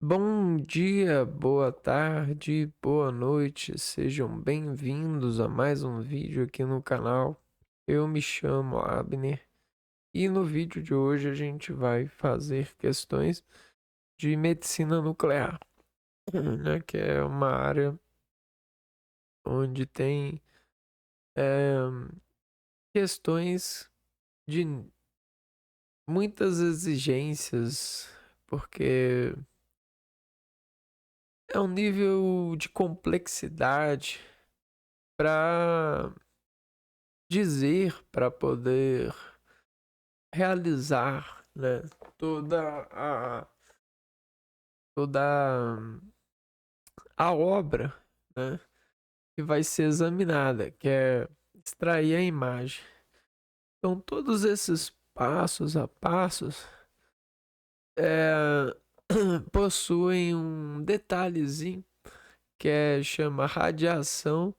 Bom dia, boa tarde, boa noite, sejam bem-vindos a mais um vídeo aqui no canal. Eu me chamo Abner e no vídeo de hoje a gente vai fazer questões de medicina nuclear, né, que é uma área onde tem é, questões de muitas exigências, porque é um nível de complexidade para dizer, para poder realizar, né, toda a toda a obra, né, que vai ser examinada, que é extrair a imagem. Então todos esses passos a passos é, possuem um detalhezinho que chama radiação,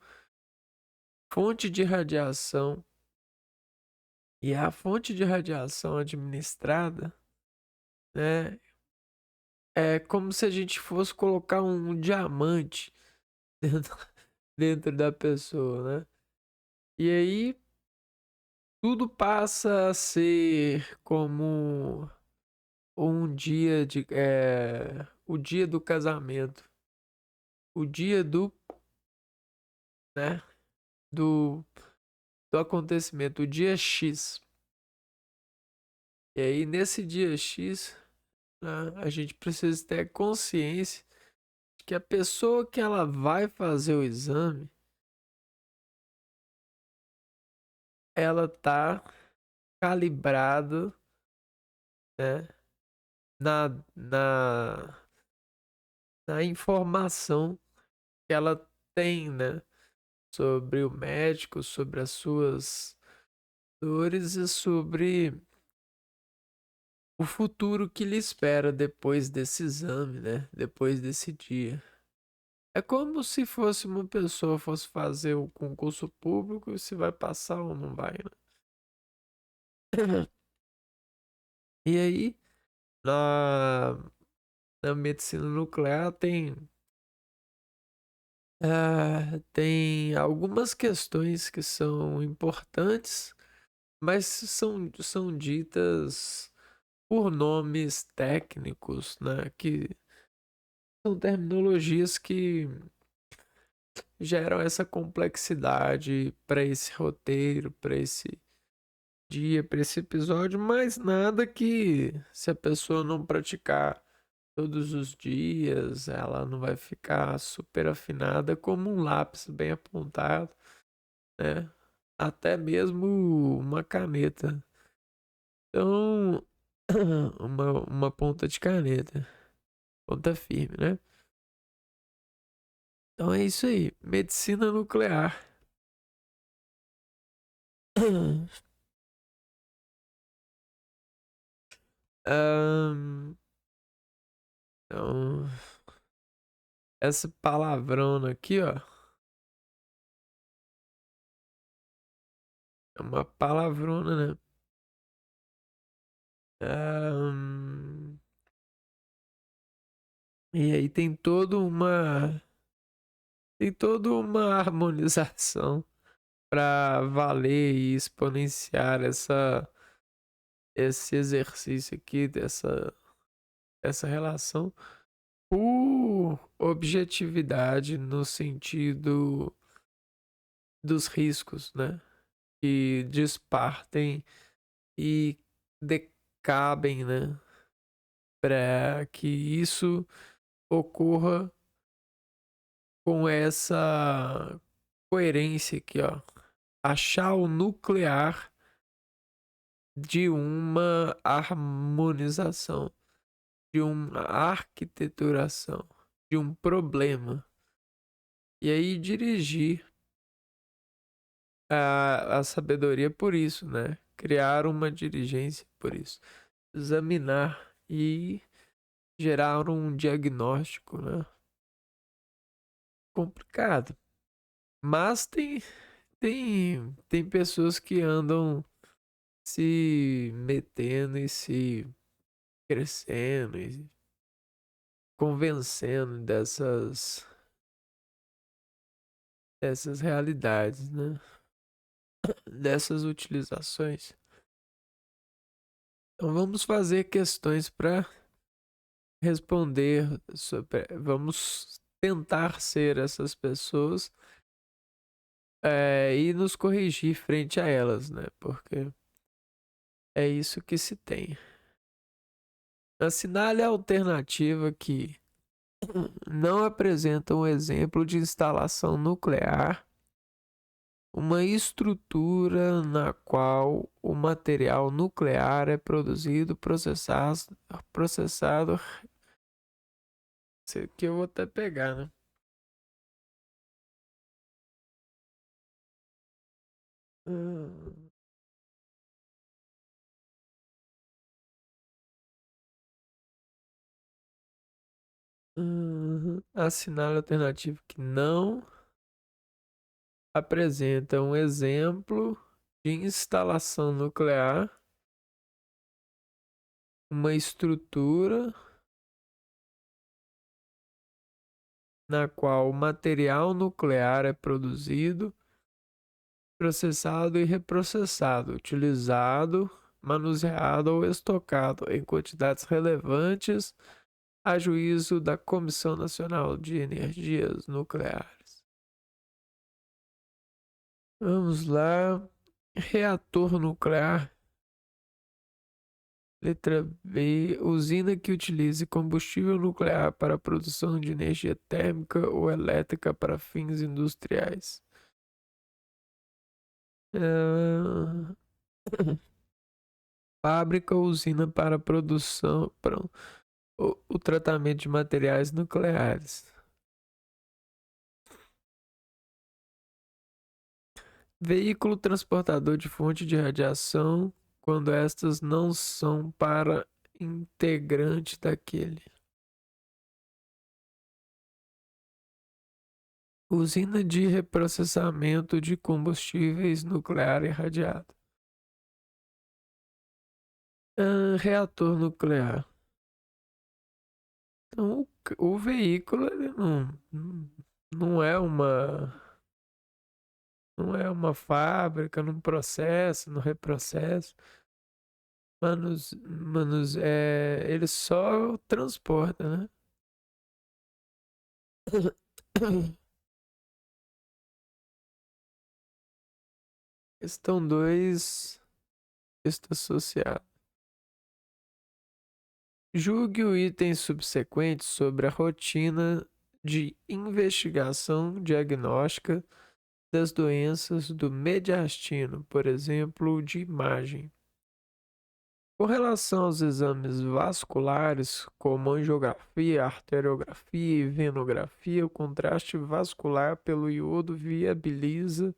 fonte de radiação, e a fonte de radiação administrada, né, é como se a gente fosse colocar um diamante dentro, dentro da pessoa, né? E aí tudo passa a ser como um dia o dia do casamento, o dia né, do, do acontecimento, o dia X. E aí nesse dia X, né, a gente precisa ter consciência de que a pessoa que ela vai fazer o exame, ela tá calibrada, né, na, na, na informação que ela tem, né, sobre o médico, sobre as suas dores e sobre o futuro que lhe espera depois desse exame, né, depois desse dia. É como se fosse uma pessoa fosse fazer o concurso público e se vai passar ou não vai, né? E aí, na, na medicina nuclear tem algumas questões que são importantes, mas são ditas por nomes técnicos, né? Que são terminologias que geram essa complexidade para esse roteiro, para esse dia, para esse episódio, mas nada que se a pessoa não praticar todos os dias, ela não vai ficar super afinada como um lápis bem apontado, né? Até mesmo uma caneta. Então, uma ponta de caneta, ponta firme, né? Então é isso aí, medicina nuclear. Ahn, então, essa palavrona aqui, ó, é uma palavrona, né? Ahn, e aí tem toda uma harmonização para valer e exponenciar esse exercício aqui essa relação por objetividade no sentido dos riscos, né? Que despartem e decabem, né? Para que isso ocorra com essa coerência aqui, ó. Achar o nuclear de uma harmonização, de uma arquiteturação, de um problema. E aí dirigir a sabedoria por isso, né? Criar uma dirigência por isso. Examinar e gerar um diagnóstico, né? Complicado. Mas tem pessoas que andam se metendo e se crescendo convencendo dessas realidades, né? Dessas utilizações. Então vamos fazer questões para responder vamos tentar ser essas pessoas e nos corrigir frente a elas, né? Porque é isso que se tem. Assinale a alternativa que não apresenta um exemplo de instalação nuclear, uma estrutura na qual o material nuclear é produzido, processado. Isso aqui eu vou até pegar, né? Hum, Assinale a alternativa que não apresenta um exemplo de instalação nuclear, uma estrutura na qual o material nuclear é produzido, processado e reprocessado, utilizado, manuseado ou estocado em quantidades relevantes a juízo da Comissão Nacional de Energias Nucleares. Vamos lá. Reator nuclear. Letra B. Usina que utilize combustível nuclear para a produção de energia térmica ou elétrica para fins industriais. Ah, Fábrica ou usina para a produção, para o tratamento de materiais nucleares. Veículo transportador de fonte de radiação quando estas não são para integrante daquele. Usina de reprocessamento de combustíveis nuclear irradiado. Reator nuclear. Então, o veículo ele não é uma fábrica, não processa, não reprocessa. Ele só transporta, né? Questão 2 está associado. Julgue o item subsequente sobre a rotina de investigação diagnóstica das doenças do mediastino, por exemplo, de imagem. Com relação aos exames vasculares, como angiografia, arteriografia e venografia, o contraste vascular pelo iodo viabiliza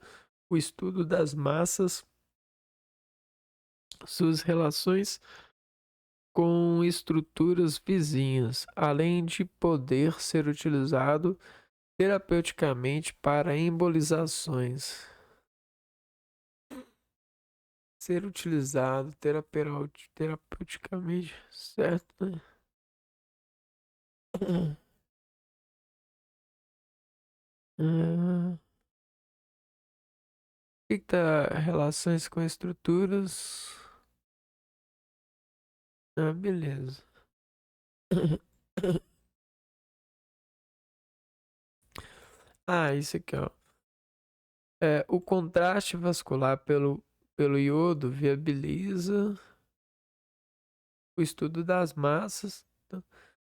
o estudo das massas, suas relações com estruturas vizinhas, além de poder ser utilizado terapeuticamente para embolizações. Ser utilizado terapeuticamente, certo, né? O que tá relações com estruturas? Beleza. Isso aqui, ó. O contraste vascular pelo iodo viabiliza o estudo das massas.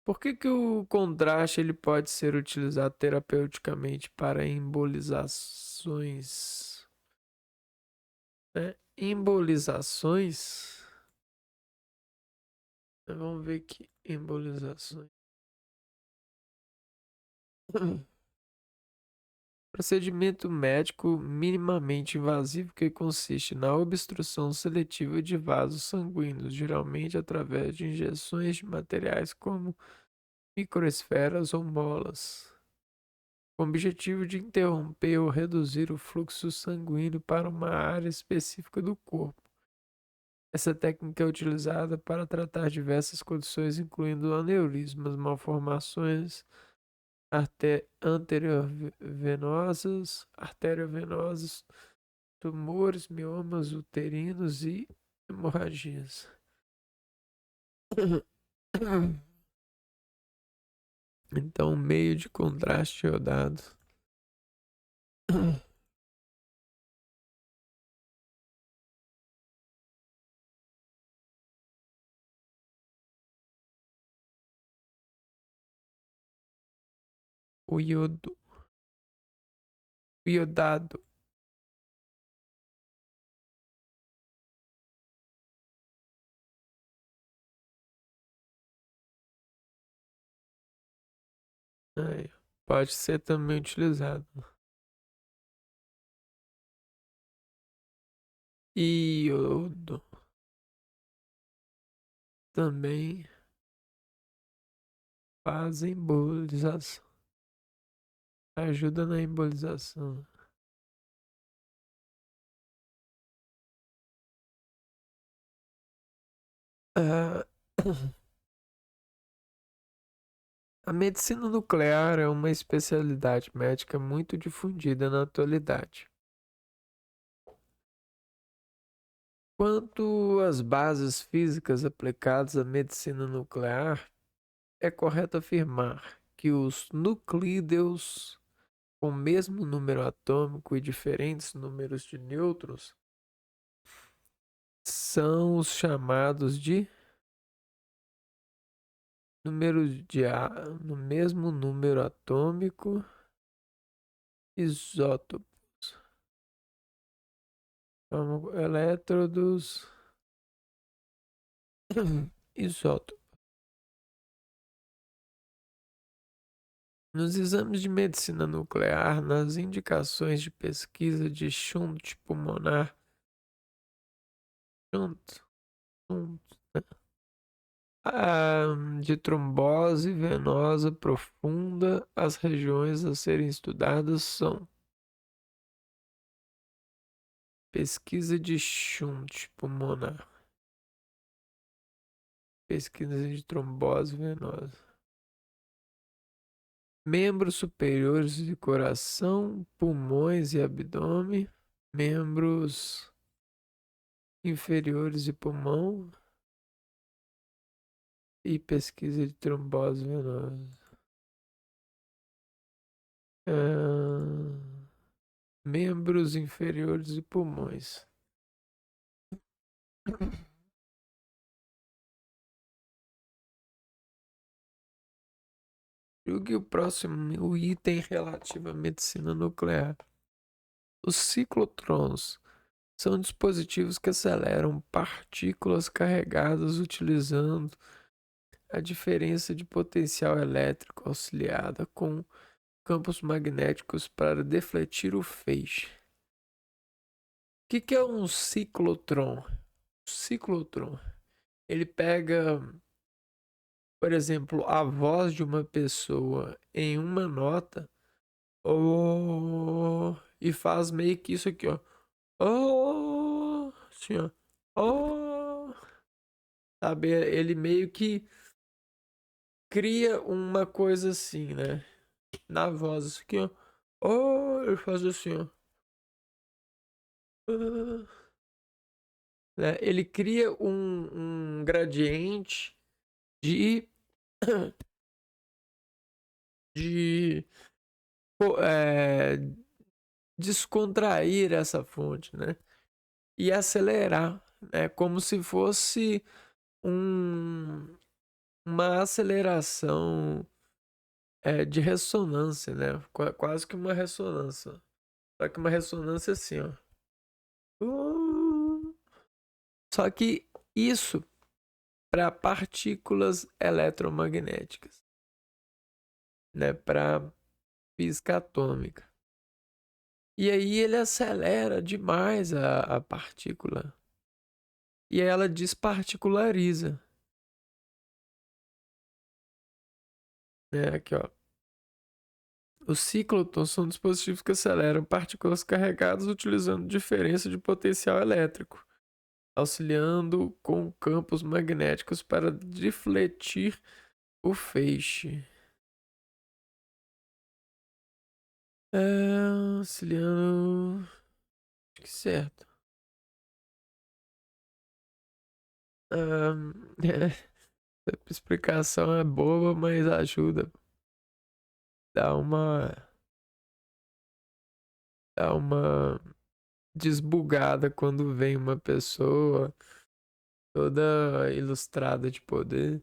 Por que o contraste ele pode ser utilizado terapeuticamente para embolizações? Embolizações. Vamos ver aqui. Embolizações. Procedimento médico minimamente invasivo que consiste na obstrução seletiva de vasos sanguíneos, geralmente através de injeções de materiais como microesferas ou molas, com o objetivo de interromper ou reduzir o fluxo sanguíneo para uma área específica do corpo. Essa técnica é utilizada para tratar diversas condições, incluindo aneurismas, malformações arteriovenosas, tumores, miomas uterinos e hemorragias. Então, meio de contraste iodado. O iodo, iodado. Aí, pode ser também utilizado. Iodo também faz embolização. Ajuda na embolização. Ah, a medicina nuclear é uma especialidade médica muito difundida na atualidade. Quanto às bases físicas aplicadas à medicina nuclear, é correto afirmar que os nuclídeos com o mesmo número atômico e diferentes números de nêutrons são os chamados de números no mesmo número atômico isótopos. Elétrodos isótopos. Nos exames de medicina nuclear, nas indicações de pesquisa de shunt pulmonar, shunt, shunt, de trombose venosa profunda, as regiões a serem estudadas são pesquisa de shunt pulmonar, pesquisa de trombose venosa, membros superiores de coração, pulmões e abdômen, membros inferiores de pulmão e pesquisa de trombose venosa. Membros inferiores de pulmões. Julgue o próximo item relativo à medicina nuclear. Os ciclotrons são dispositivos que aceleram partículas carregadas utilizando a diferença de potencial elétrico auxiliada com campos magnéticos para defletir o feixe. O que é um ciclotron? Ciclotron, ele pega, por exemplo, a voz de uma pessoa em uma nota e faz meio que isso aqui, ó. Assim, ó. Sabe, ele meio que cria uma coisa assim, né? Na voz, isso aqui, ó. Ele faz assim, ó. Ah, né? Ele cria um gradiente de, de é, descontrair essa fonte, né? E acelerar, né? Como se fosse uma aceleração de ressonância, né? Quase que uma ressonância. Só que uma ressonância assim, ó. Só que isso para partículas eletromagnéticas, né? Para física atômica. E aí ele acelera demais a partícula. E aí ela desparticulariza. Né? Aqui, ó. Os ciclotrons são dispositivos que aceleram partículas carregadas utilizando diferença de potencial elétrico. auxiliando com campos magnéticos para defletir o feixe. Auxiliando. Acho que certo. Ah, a explicação é boba, mas ajuda. Dá uma. Dá uma desbugada quando vem uma pessoa toda ilustrada de poder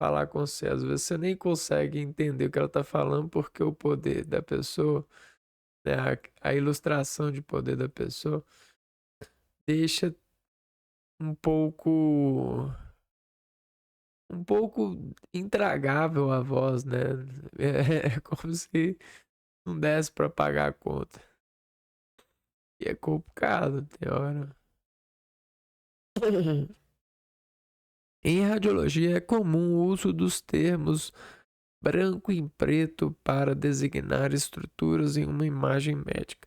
falar com você. Às vezes você nem consegue entender o que ela tá falando porque o poder da pessoa, né, a ilustração de poder da pessoa deixa um pouco intragável a voz, né? É como se não desse pra pagar a conta. E é complicado, tem hora. Em radiologia é comum o uso dos termos branco e preto para designar estruturas em uma imagem médica.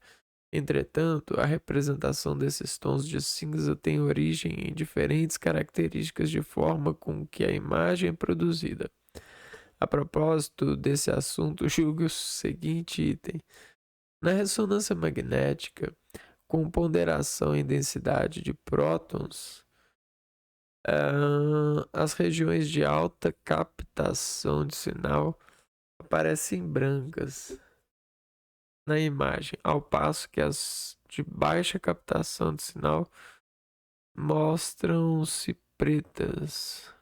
Entretanto, a representação desses tons de cinza tem origem em diferentes características de forma com que a imagem é produzida. A propósito desse assunto, julgue o seguinte item. Na ressonância magnética, com ponderação em densidade de prótons, as regiões de alta captação de sinal aparecem brancas na imagem, ao passo que as de baixa captação de sinal mostram-se pretas.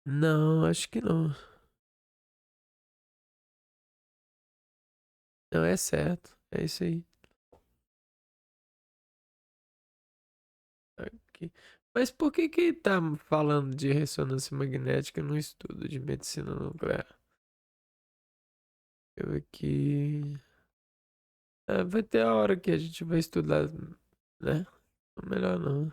Não, acho que não. Não é certo. É isso aí. Aqui. Mas por que que tá falando de ressonância magnética no estudo de medicina nuclear? Eu aqui. Vai ter a hora que a gente vai estudar, né? Melhor não.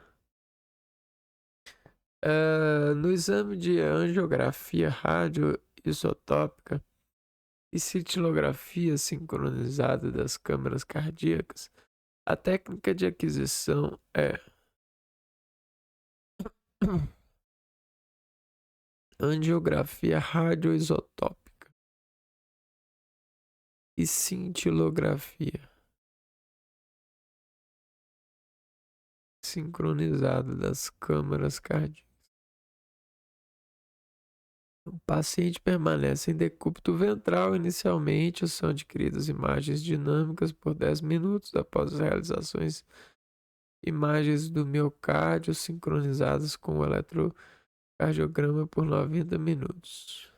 No exame de angiografia radioisotópica e cintilografia sincronizada das câmaras cardíacas, a técnica de aquisição é angiografia radioisotópica e cintilografia sincronizada das câmaras cardíacas. O paciente permanece em decúbito ventral. Inicialmente, são adquiridas imagens dinâmicas por 10 minutos após as realizações. Imagens do miocárdio sincronizadas com o eletrocardiograma por 90 minutos.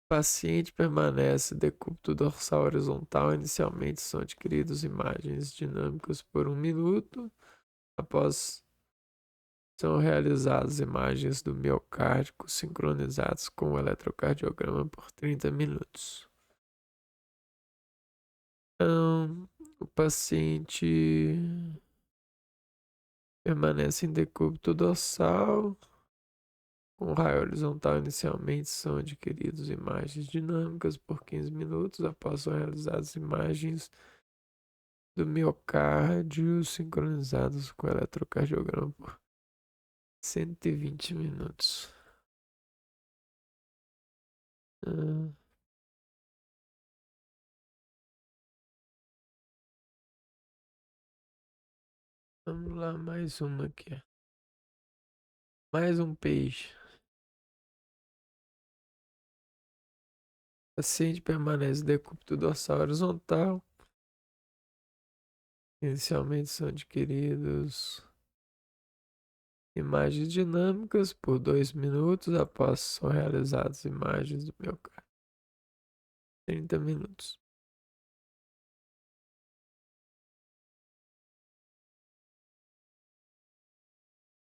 Paciente permanece decúbito dorsal horizontal. Inicialmente são adquiridas imagens dinâmicas por 1 minuto. Após são realizadas imagens do miocárdio sincronizadas com o eletrocardiograma por 30 minutos. O paciente permanece em decúbito dorsal. Com raio horizontal, inicialmente são adquiridas imagens dinâmicas por 15 minutos. Após são realizadas imagens do miocárdio sincronizadas com o eletrocardiograma por 120 minutos. Ah, vamos lá, mais uma aqui. Mais um peixe. O paciente permanece decúbito dorsal horizontal. Inicialmente são adquiridos imagens dinâmicas por 2 minutos. Após são realizadas imagens do miocárdio. 30 minutos.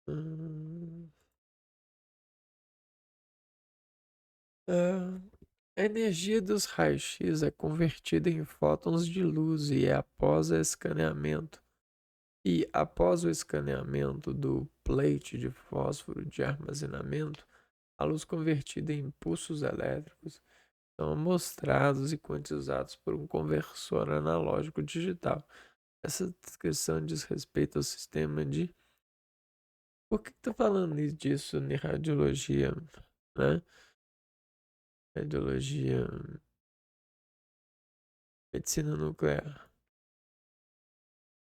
Hum, ah, a energia dos raios-x é convertida em fótons de luz após o escaneamento do plate de fósforo de armazenamento, a luz convertida em impulsos elétricos são amostrados e quantizados por um conversor analógico digital. Essa descrição diz respeito ao sistema de. Por que tá falando disso em radiologia, né? Radiologia, medicina nuclear.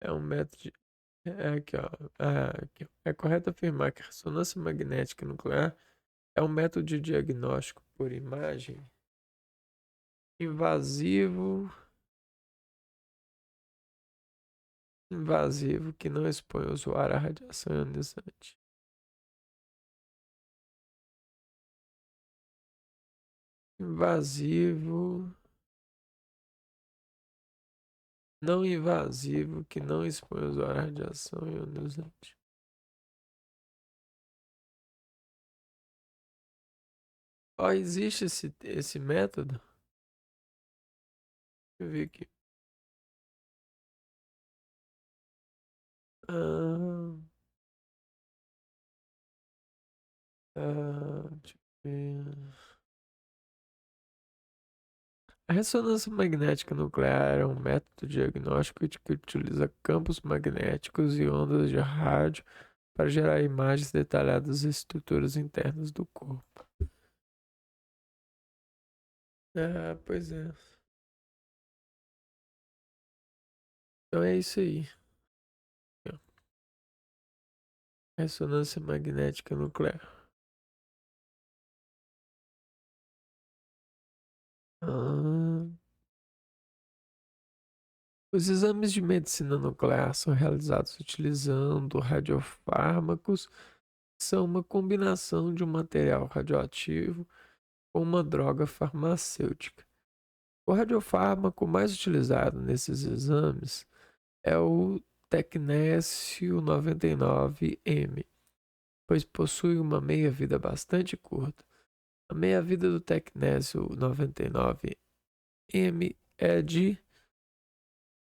É um método de. É aqui, ó. Aqui, ó. É correto afirmar que a ressonância magnética nuclear é um método de diagnóstico por imagem invasivo, invasivo que não expõe o usuário à radiação ionizante. Invasivo, não invasivo que não expõe o usuário à radiação ionizante. Ó, existe esse método? Deixa eu ver aqui. Ah, deixa eu ver. A ressonância magnética nuclear é um método diagnóstico que utiliza campos magnéticos e ondas de rádio para gerar imagens detalhadas das estruturas internas do corpo. Ah, pois é. Então é isso aí. Ressonância magnética nuclear. Ah, os exames de medicina nuclear são realizados utilizando radiofármacos, que são uma combinação de um material radioativo com uma droga farmacêutica. O radiofármaco mais utilizado nesses exames é o Tecnécio 99M, pois possui uma meia-vida bastante curta. A meia-vida do Tecnécio 99M é de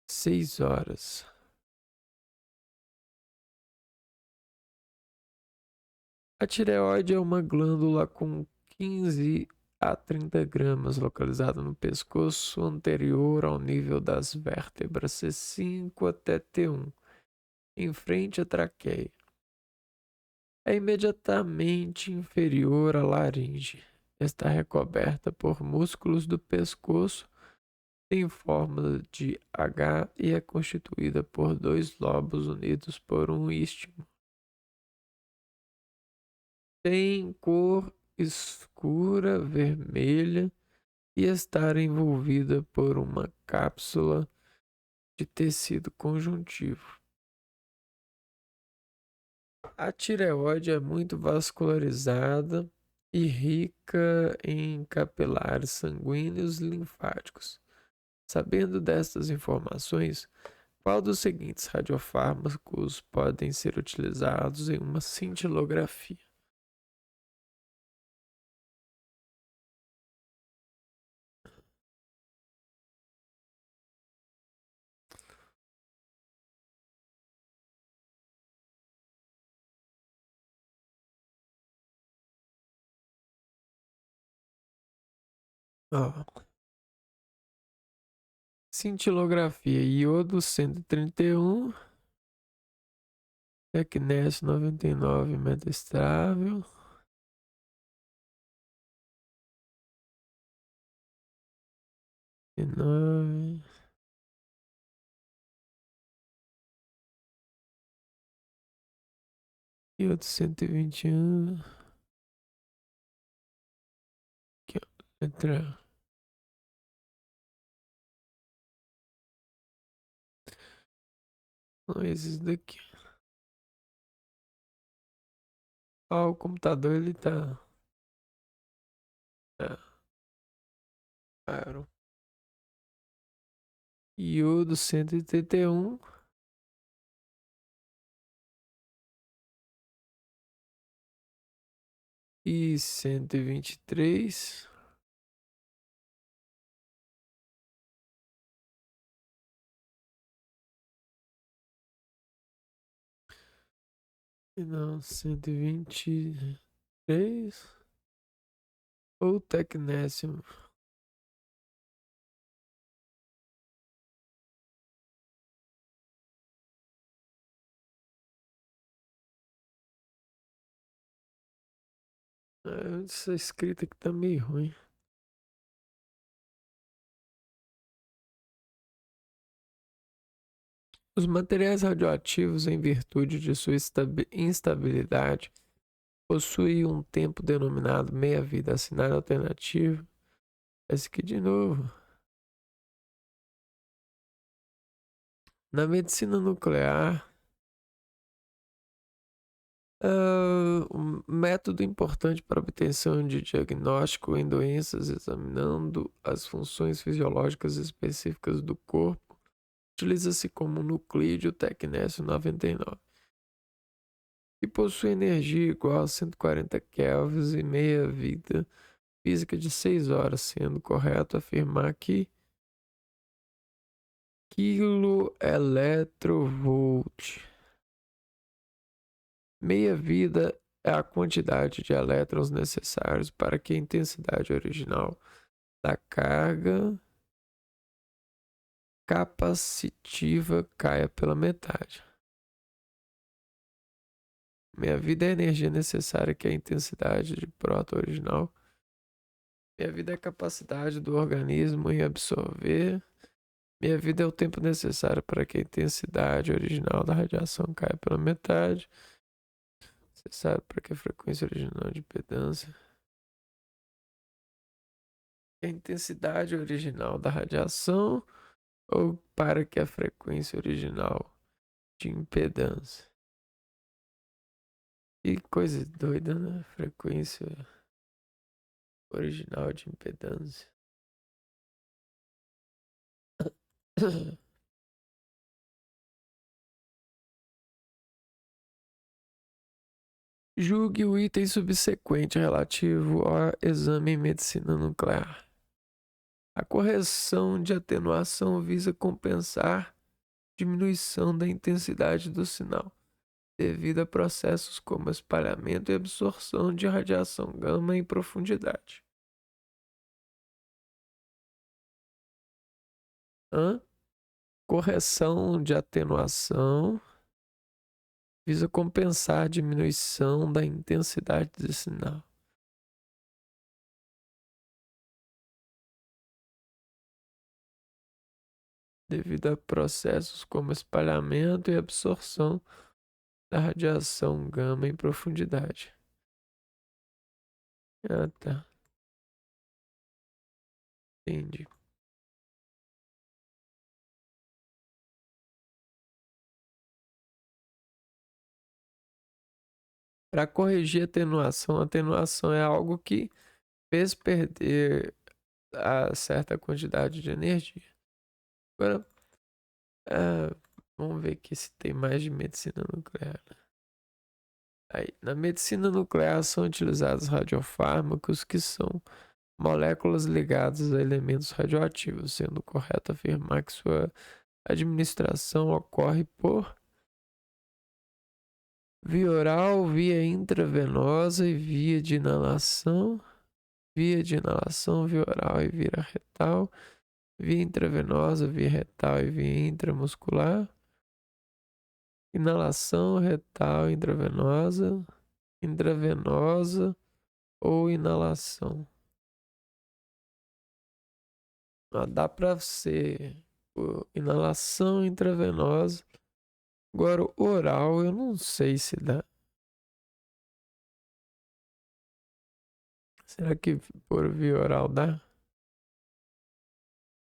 6 horas. A tireoide é uma glândula com 15 a 30 gramas localizada no pescoço anterior ao nível das vértebras C5 até T1, em frente à traqueia. É imediatamente inferior à laringe. Está recoberta por músculos do pescoço, tem forma de H e é constituída por dois lobos unidos por um istmo. Tem cor escura vermelha e estar envolvida por uma cápsula de tecido conjuntivo. A tireoide é muito vascularizada e rica em capilares sanguíneos e linfáticos. Sabendo destas informações, qual dos seguintes radiofármacos podem ser utilizados em uma cintilografia? Ó, cintilografia, iodo 131, tecnésio 99, metastável, e 9, iodo 121, aqui, ó, letra. Não, esses daqui. Ó, o computador ele tá. É, claro. Iodo 131 e 123. E não, 123. Ou tecnésio. Essa escrita aqui tá meio ruim. Os materiais radioativos, em virtude de sua instabilidade, possuem um tempo denominado meia-vida. Cenário alternativo. Esse aqui de novo. Na medicina nuclear, um método importante para obtenção de diagnóstico em doenças, examinando as funções fisiológicas específicas do corpo, utiliza-se como nuclídeo tecnécio 99, que possui energia igual a 140 kelvins e meia-vida física de 6 horas, sendo correto afirmar que kV meia-vida é a quantidade de elétrons necessários para que a intensidade original da carga capacitiva caia pela metade. Meia-vida é a energia necessária que a intensidade de próton original. Meia-vida é a capacidade do organismo em absorver. Meia-vida é o tempo necessário para que a intensidade original da radiação caia pela metade. Necessário para que a frequência original de impedância. A intensidade original da radiação ou para que a frequência original de impedância. Que coisa doida, né? Frequência original de impedância. Julgue o item subsequente relativo ao exame em medicina nuclear. A correção de atenuação visa compensar diminuição da intensidade do sinal, devido a processos como espalhamento e absorção de radiação gama em profundidade. Correção de atenuação visa compensar a diminuição da intensidade do sinal. Devido a processos como espalhamento e absorção da radiação gama em profundidade. Ah, tá. Entendi. Para corrigir a atenuação é algo que fez perder a certa quantidade de energia. Agora, vamos ver aqui se tem mais de medicina nuclear. Aí, na medicina nuclear são utilizados radiofármacos que são moléculas ligadas a elementos radioativos, sendo correto afirmar que sua administração ocorre por via oral, via intravenosa e via de inalação, via oral e via retal, via intravenosa, via retal e via intramuscular, inalação, retal, intravenosa ou inalação. Dá para ser inalação intravenosa. Agora, oral, eu não sei se dá. Será que por via oral dá?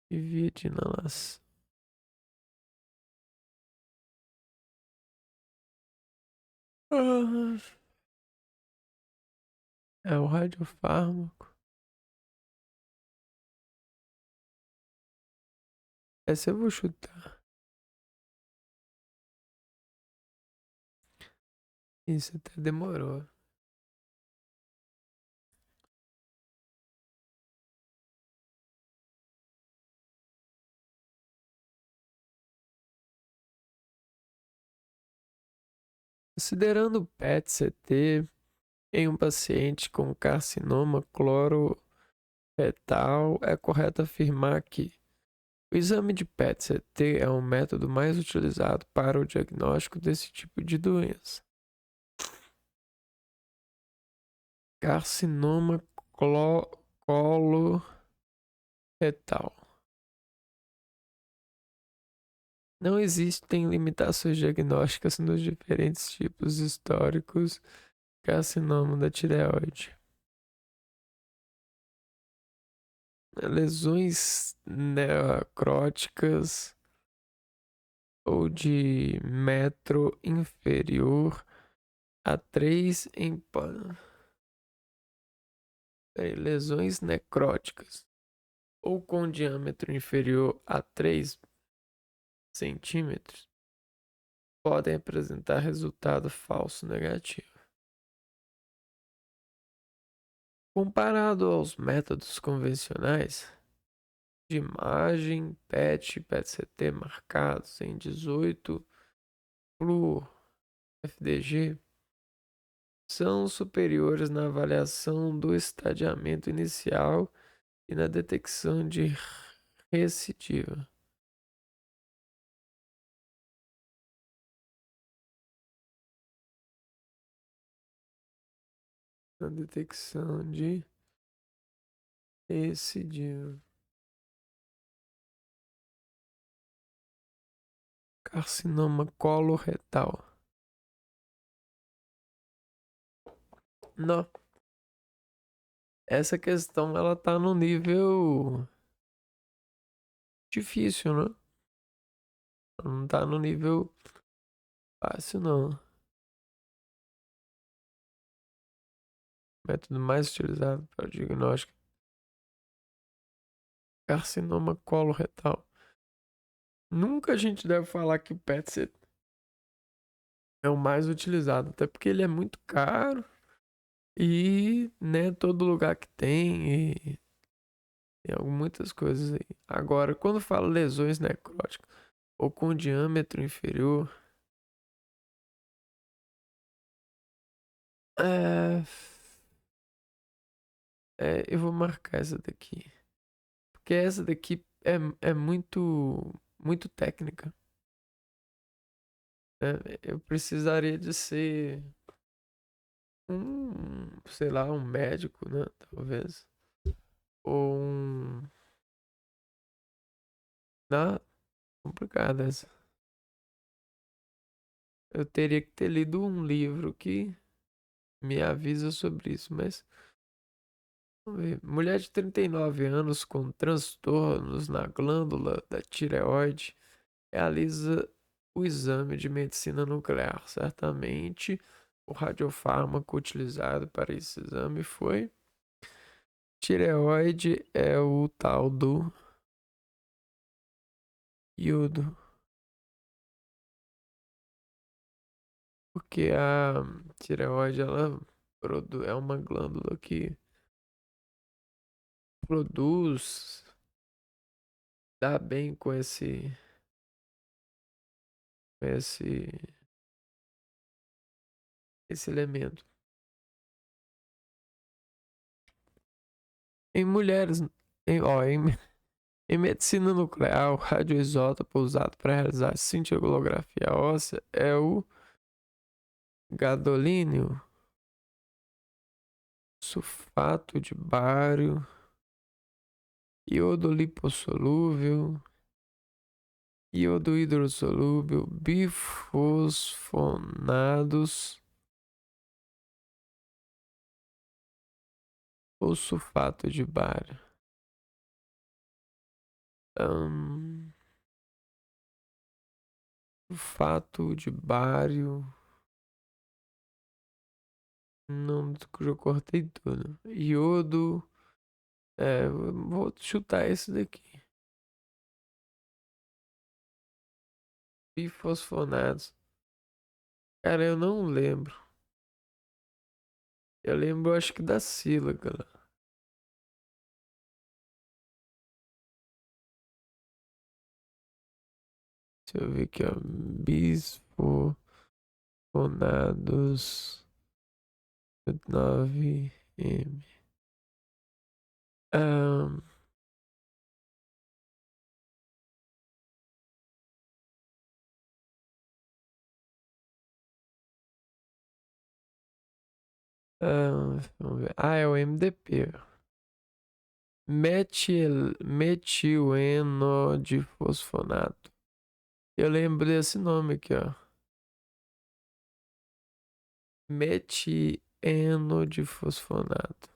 E via de inalação. É o radiofármaco. Essa eu vou chutar. Isso até demorou. Considerando o PET-CT em um paciente com carcinoma clororetal, é correto afirmar que o exame de PET-CT é o método mais utilizado para o diagnóstico desse tipo de doença. Carcinoma coloretal. Não existem limitações diagnósticas nos diferentes tipos históricos de carcinoma da tireoide. Lesões necróticas ou de metro inferior a 3 em lesões necróticas ou com diâmetro inferior a 3 centímetros podem apresentar resultado falso negativo. Comparado aos métodos convencionais de imagem PET e PET-CT marcados em 18 fluor FDG, são superiores na avaliação do estadiamento inicial e na detecção de recidiva. Na detecção de recidiva. Carcinoma coloretal. Não. Essa questão ela tá no nível difícil, né? Não tá no nível fácil, não. Método mais utilizado para o diagnóstico. Carcinoma coloretal. Nunca a gente deve falar que o PET é o mais utilizado, até porque ele é muito caro e, né, todo lugar que tem e tem muitas coisas aí. Agora, quando fala lesões necróticas ou com diâmetro inferior, é, eu vou marcar essa daqui, porque essa daqui é muito técnica. Eu precisaria de ser sei lá, um médico, né? Talvez. Ou um. Não, complicado essa. Eu teria que ter lido um livro que me avisa sobre isso, mas. Vamos ver. Mulher de 39 anos com transtornos na glândula da tireoide realiza o exame de medicina nuclear. Certamente, o radiofármaco utilizado para esse exame foi. Tireoide é o tal do iodo. Porque a tireoide, ela é uma glândula que produz, dá bem com esse, esse elemento. Em mulheres, em medicina nuclear, o radioisótopo usado para realizar cintilografia óssea é o gadolínio, sulfato de bário, iodo lipossolúvel, iodo hidrossolúvel, bifosfonados ou sulfato de bário. Sulfato de bário. Não, eu cortei tudo. Iodo. Vou chutar esse daqui. Bifosfonados. Cara, eu não lembro. Eu lembro, acho que da sílaga lá. Deixa eu ver aqui, ó. Bisfonados 9M. Ahn, Vamos ver. Ah, é o MDP. Metileno-difosfonato. Eu lembro desse nome aqui, ó. Metienodifosfonato.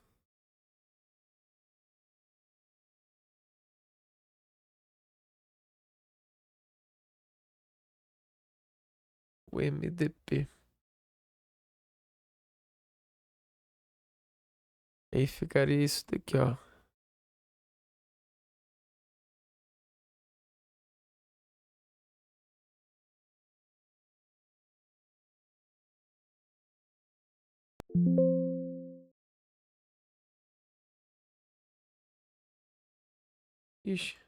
O MDP. Aí ficaria isso daqui, ó. Ixi.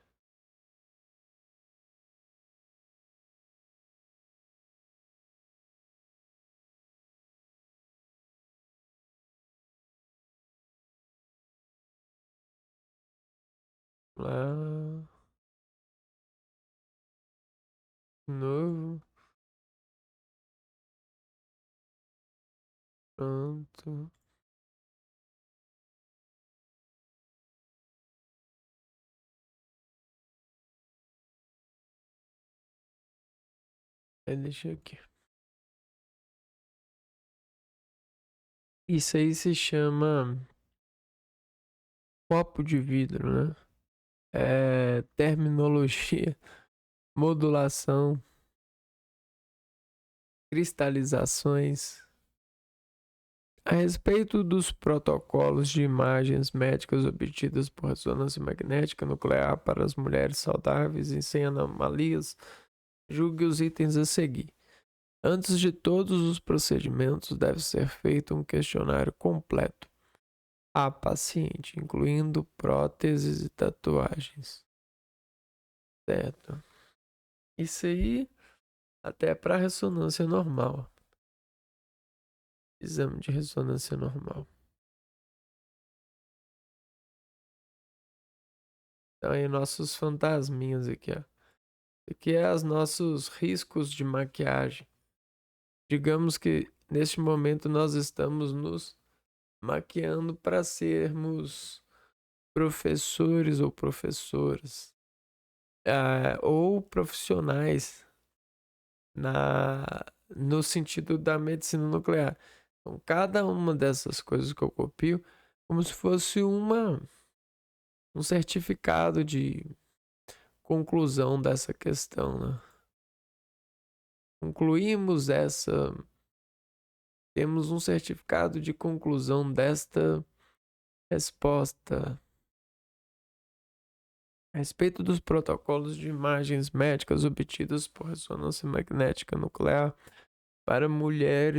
Lá. Novo. Pronto. Aí deixa aqui. Isso aí se chama copo de vidro, né? É terminologia, modulação, cristalizações. A respeito dos protocolos de imagens médicas obtidas por ressonância magnética nuclear para as mulheres saudáveis e sem anomalias, julgue os itens a seguir. Antes de todos os procedimentos, deve ser feito um questionário completo à paciente, incluindo próteses e tatuagens. Certo? Isso aí até para ressonância normal. Exame de ressonância normal. Então aí nossos fantasminhas aqui, ó. Aqui é os nossos riscos de maquiagem. Digamos que neste momento nós estamos nos maquiando para sermos professores ou professoras, ou profissionais na no sentido da medicina nuclear. Então, cada uma dessas coisas que eu copio, como se fosse um certificado de conclusão dessa questão, né? Concluímos essa, temos um certificado de conclusão desta resposta a respeito dos protocolos de imagens médicas obtidos por ressonância magnética nuclear para mulher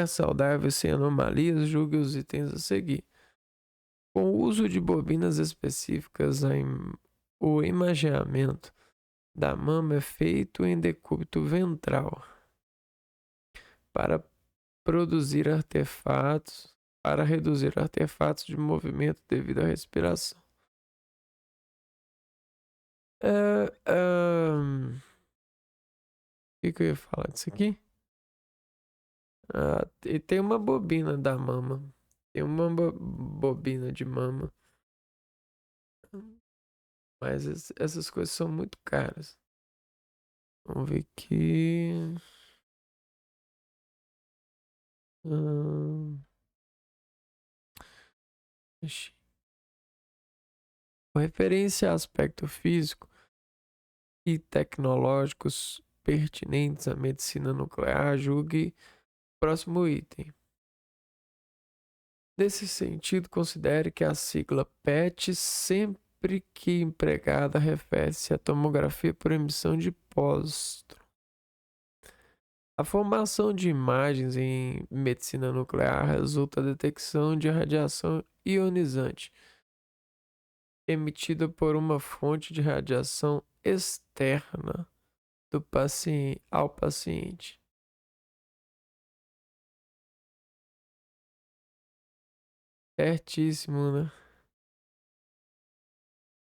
saudável sem anomalias, julgue os itens a seguir. Com o uso de bobinas específicas, o imageamento da mama é feito em decúbito ventral para produzir artefatos, para reduzir artefatos de movimento devido à respiração. O que eu ia falar disso aqui? E tem uma bobina da mama. Tem uma bobina de mama. Mas essas coisas são muito caras. Vamos ver aqui. Hum, ixi. Com referência a aspecto físico e tecnológicos pertinentes à medicina nuclear, julgue o próximo item. Nesse sentido, considere que a sigla PET, sempre que empregada, refere-se à tomografia por emissão de pósitron. A formação de imagens em medicina nuclear resulta da detecção de radiação ionizante emitida por uma fonte de radiação externa do paciente ao paciente. Certíssimo, né?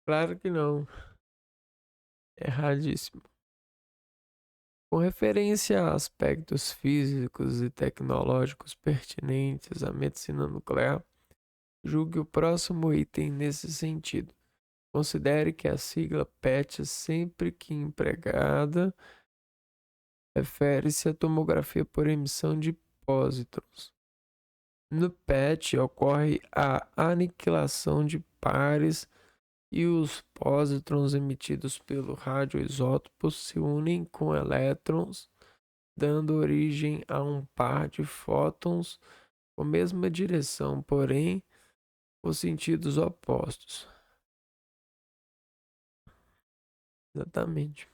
Claro que não. Erradíssimo. Com referência a aspectos físicos e tecnológicos pertinentes à medicina nuclear, julgue o próximo item nesse sentido. Considere que a sigla PET, sempre que empregada, refere-se à tomografia por emissão de pósitrons. No PET ocorre a aniquilação de pares e os pósitrons emitidos pelo radioisótopo se unem com elétrons, dando origem a um par de fótons com a mesma direção, porém com sentidos opostos. Exatamente.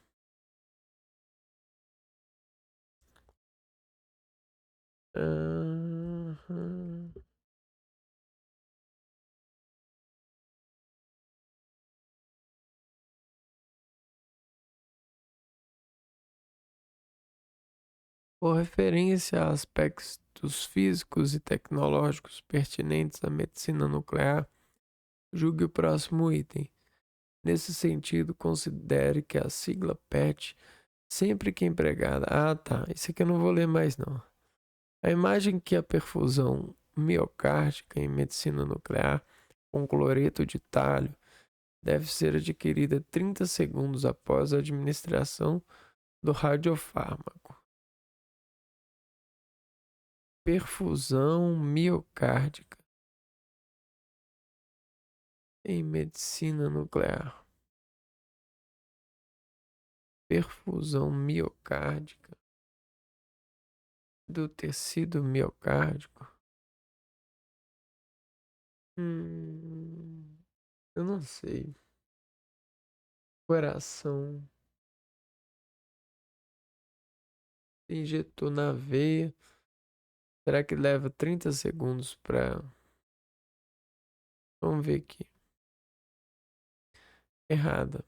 Aham. Com referência a aspectos físicos e tecnológicos pertinentes à medicina nuclear, julgue o próximo item. Nesse sentido, considere que a sigla PET, sempre que empregada. Ah, tá. Isso aqui eu não vou ler mais, não. A imagem que a perfusão miocárdica em medicina nuclear com cloreto de tálio deve ser adquirida 30 segundos após a administração do radiofármaco. Perfusão miocárdica em medicina nuclear. Perfusão miocárdica do tecido miocárdico. Hum, eu não sei. Coração. Injetou na veia. Será que leva 30 segundos para. Vamos ver aqui. Errada.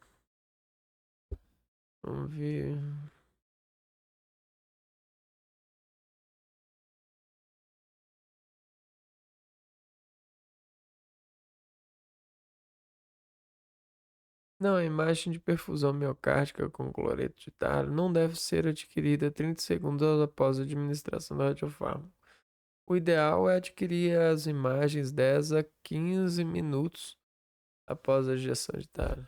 Vamos ver. Não, a imagem de perfusão miocárdica com cloreto de tálio não deve ser adquirida 30 segundos após a administração do radiofármaco. O ideal é adquirir as imagens 10 a 15 minutos após a injeção de tálio.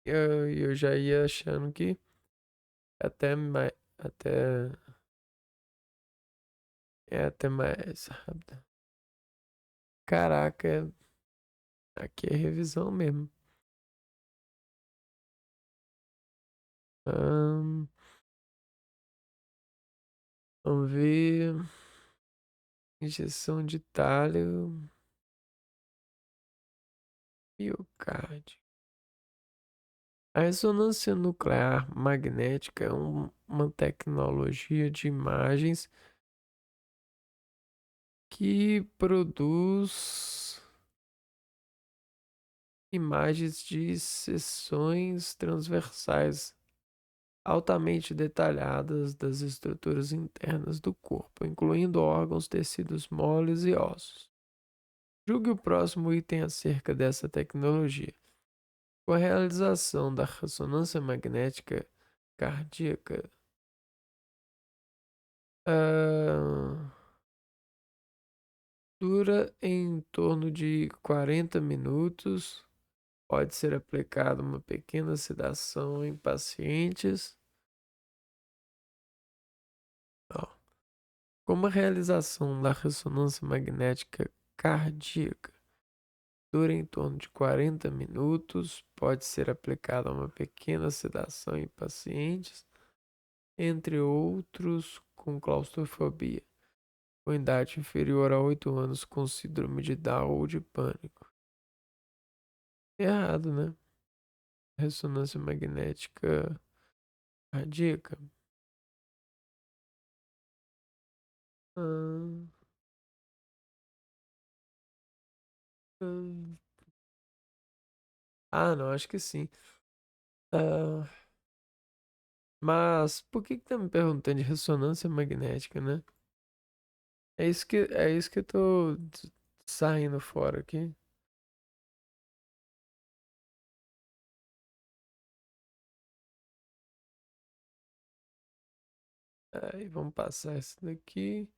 Eu já ia achando que até mais, até mais rápido. Caraca, aqui é revisão mesmo. Ahn, vamos ver. Injeção de tálio. Miocárdio. A ressonância nuclear magnética é uma tecnologia de imagens que produz imagens de seções transversais altamente detalhadas das estruturas internas do corpo, incluindo órgãos, tecidos moles e ossos. Julgue o próximo item acerca dessa tecnologia. Com a realização da ressonância magnética cardíaca, ah, dura em torno de 40 minutos. Pode ser aplicada uma pequena sedação em pacientes. Ó, como a realização da ressonância magnética cardíaca dura em torno de 40 minutos, pode ser aplicada uma pequena sedação em pacientes, entre outros com claustrofobia, com idade inferior a 8 anos com síndrome de Down ou de pânico. Errado, né? Ressonância magnética cardíaca. Ah, ah, não, acho que sim. Ah, mas por que tá me perguntando de ressonância magnética, né? É isso que eu tô saindo fora aqui. Aí vamos passar esse daqui.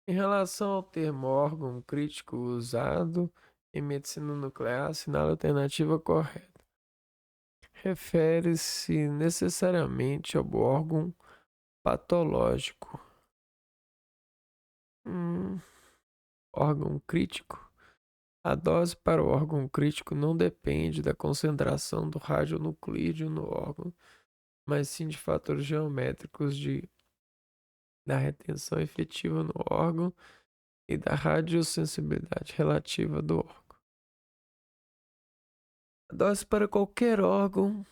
Em relação ao termo órgão crítico usado em medicina nuclear, assinala a alternativa correta. Refere-se necessariamente ao órgão patológico. Hum, órgão crítico. A dose para o órgão crítico não depende da concentração do radionuclídeo no órgão, mas sim de fatores geométricos da retenção efetiva no órgão e da radiosensibilidade relativa do órgão. A dose para qualquer órgão,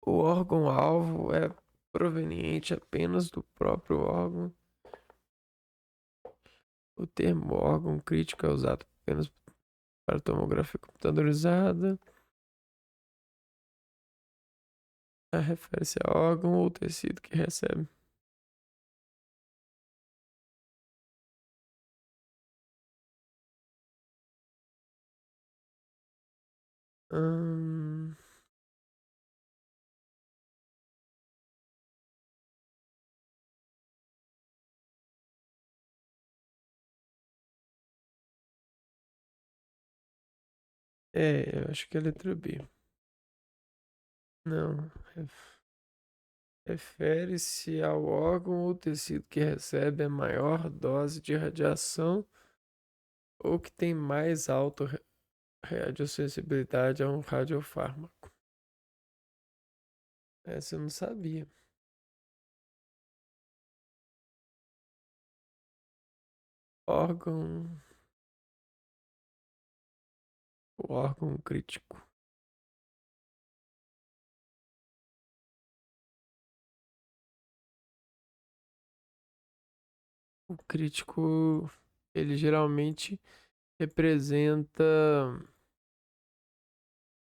o órgão-alvo é proveniente apenas do próprio órgão. O termo órgão crítico é usado apenas para tomografia computadorizada. Refere-se a órgão ou tecido que recebe. Hum, eu acho que é a letra B. Não. Refere-se ao órgão ou tecido que recebe a maior dose de radiação ou que tem mais alta radiosensibilidade a um radiofármaco. Essa eu não sabia. Órgão. O órgão crítico. O crítico, ele geralmente representa.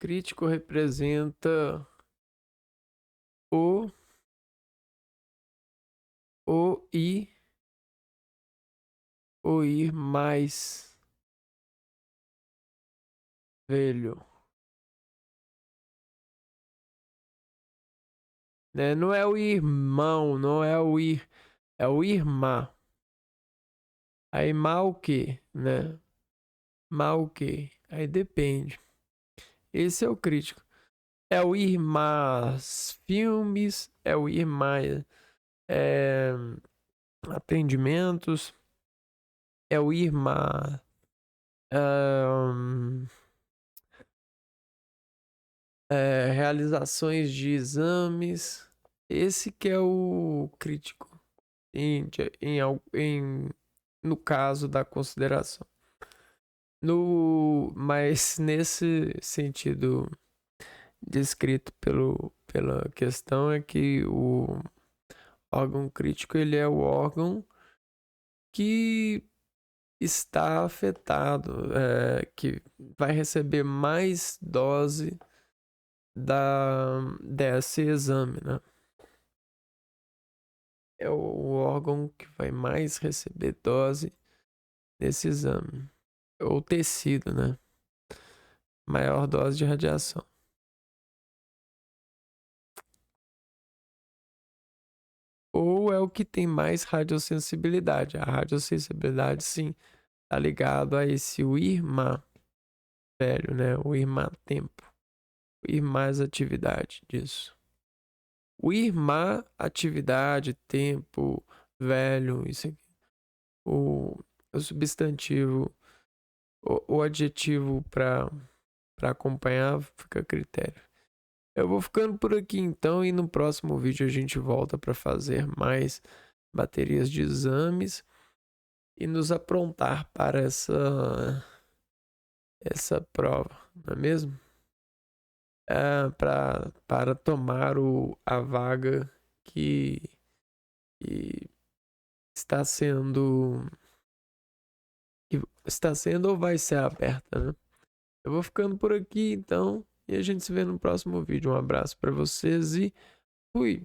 Crítico representa o o i o ir mais velho, né? Não é o irmão, não é o ir, é o irmã. Aí mal o quê, né? Mal o quê? Aí depende. Esse é o crítico. É o irmãs filmes, é o irmã é, atendimentos, é o irmã realizações de exames. Esse que é o crítico em, no caso da consideração. Mas nesse sentido descrito pela questão é que o órgão crítico ele é o órgão que está afetado, que vai receber mais dose desse exame, né? É o órgão que vai mais receber dose desse exame. Ou tecido, né? Maior dose de radiação. Ou é o que tem mais radiosensibilidade. A radiosensibilidade, sim, tá ligado a esse IRMA velho, né? O IRMA tempo. O IRMA atividade disso. O IRMA atividade, tempo, velho, isso aqui. O substantivo, o adjetivo para acompanhar fica a critério. Eu vou ficando por aqui então e no próximo vídeo a gente volta para fazer mais baterias de exames e nos aprontar para essa prova, não é mesmo? Para tomar a vaga que está sendo que está sendo ou vai ser aberta, né? Eu vou ficando por aqui então e a gente se vê no próximo vídeo. Um abraço para vocês e fui!